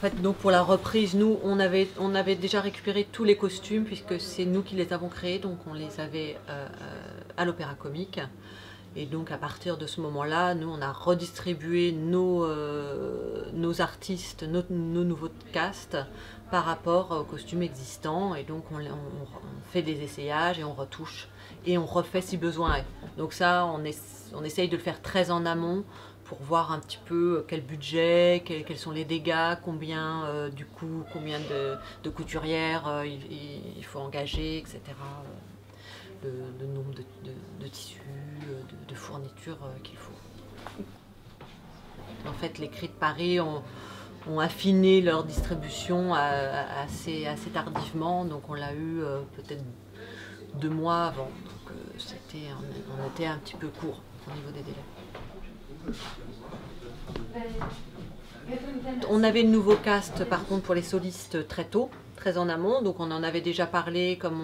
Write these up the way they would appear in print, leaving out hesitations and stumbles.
fait, donc pour la reprise, nous, on avait déjà récupéré tous les costumes puisque c'est nous qui les avons créés, donc on les avait à l'Opéra Comique. Et donc à partir de ce moment-là, nous, on a redistribué nos artistes, nos nouveaux castes par rapport aux costumes existants. Et donc on fait des essayages et on retouche et on refait si besoin est. Donc ça, on essaye de le faire très en amont, pour voir un petit peu quel budget, quels sont les dégâts, combien du coup, combien de couturières il faut engager, etc. Le nombre de tissus, de fournitures qu'il faut. En fait, les Cris de Paris ont affiné leur distribution assez tardivement, donc on l'a eu peut-être 2 mois avant. Donc on était un petit peu court au niveau des délais. On avait le nouveau cast par contre pour les solistes très tôt, très en amont, donc on en avait déjà parlé, comme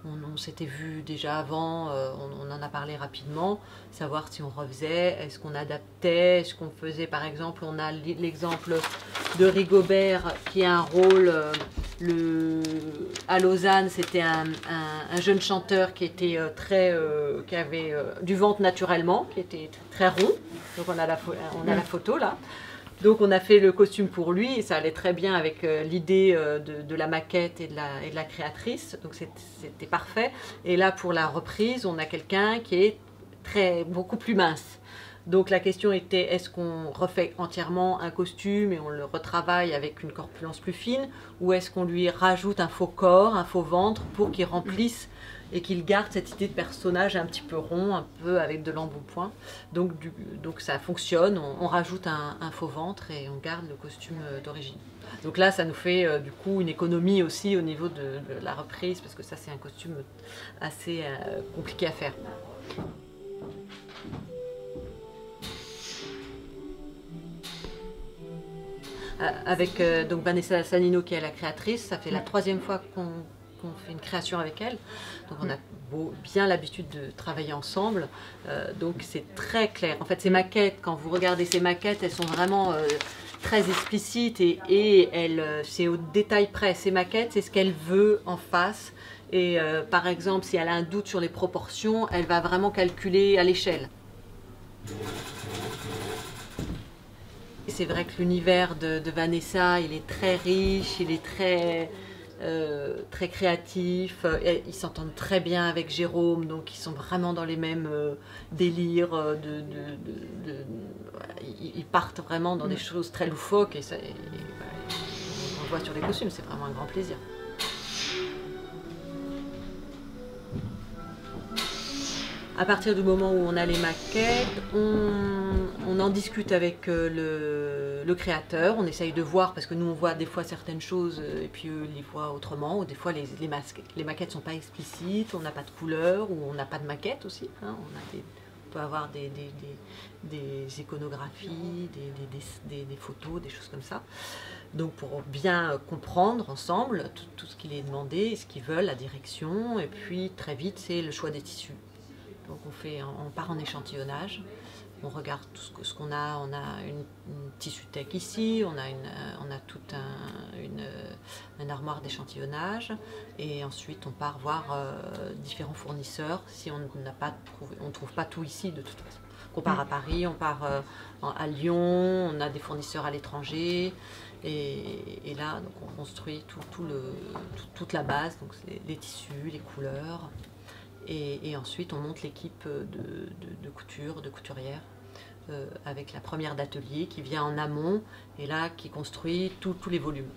on s'était vu déjà avant, on en a parlé rapidement, savoir si on refaisait, est-ce qu'on adaptait, est-ce qu'on faisait par exemple, on a l'exemple de Rigobert qui a un rôle, à Lausanne, c'était un jeune chanteur qui était qui avait du ventre naturellement, qui était très rond, donc on a la photo là. Donc on a fait le costume pour lui et ça allait très bien avec l'idée de la maquette et de la créatrice, donc c'était parfait. Et là pour la reprise, on a quelqu'un qui est beaucoup plus mince. Donc la question était, est-ce qu'on refait entièrement un costume et on le retravaille avec une corpulence plus fine, ou est-ce qu'on lui rajoute un faux corps, un faux ventre pour qu'il remplisse et qu'il garde cette idée de personnage un petit peu rond, un peu avec de l'embonpoint. Donc ça fonctionne, on rajoute un faux ventre et on garde le costume d'origine. Donc là, ça nous fait du coup une économie aussi au niveau de la reprise, parce que ça c'est un costume assez compliqué à faire. Avec donc Vanessa Sanino qui est la créatrice, ça fait la 3e fois qu'on fait une création avec elle, donc on a bien l'habitude de travailler ensemble, donc c'est très clair. En fait, ces maquettes, quand vous regardez ces maquettes, elles sont vraiment très explicites et c'est au détail près. Ces maquettes, c'est ce qu'elle veut en face, et par exemple, si elle a un doute sur les proportions, elle va vraiment calculer à l'échelle. C'est vrai que l'univers de Vanessa, il est très riche, il est très créatif, ils s'entendent très bien avec Jérôme, donc ils sont vraiment dans les mêmes délires, ils partent vraiment dans des choses très loufoques et on le voit sur les costumes, c'est vraiment un grand plaisir. À partir du moment où on a les maquettes, on en discute avec le créateur, on essaye de voir, parce que nous on voit des fois certaines choses et puis eux les voient autrement, ou des fois les maquettes ne sont pas explicites, on n'a pas de couleur, ou on n'a pas de maquette aussi, hein, on peut avoir des iconographies, des photos, des choses comme ça. Donc pour bien comprendre ensemble tout ce qu'il est demandé, ce qu'ils veulent, la direction, et puis très vite c'est le choix des tissus. Donc on part en échantillonnage, on regarde tout ce qu'on a. On a une tissu tech ici, on a toute une armoire d'échantillonnage, et ensuite on part voir différents fournisseurs si on ne trouve pas tout ici de toute façon. On part à Paris, on part à Lyon, on a des fournisseurs à l'étranger, et là donc on construit toute la base, donc les tissus, les couleurs. Et ensuite, on monte l'équipe de couture, de couturière, avec la première d'atelier qui vient en amont et là qui construit tous les volumes.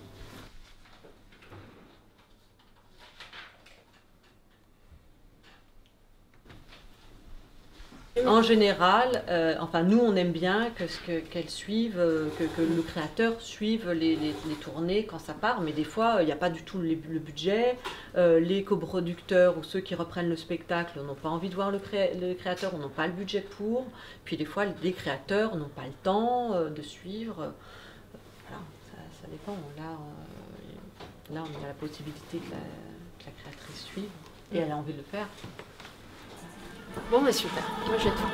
En général, enfin nous on aime bien qu'elles suivent, que le créateur suive les tournées quand ça part, mais des fois il n'y a pas du tout le budget, les coproducteurs ou ceux qui reprennent le spectacle n'ont pas envie de voir le créateur, n'ont pas le budget pour, puis des fois les créateurs n'ont pas le temps de suivre, voilà, ça dépend. Là on a la possibilité que la créatrice suive et elle a envie de le faire. Bon, bah super, moi j'ai tout.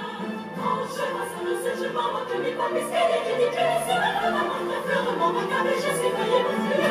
moment que mes pas, mes scellés, ridicules, c'est vraiment mon frère, mon regard, je suis voyé,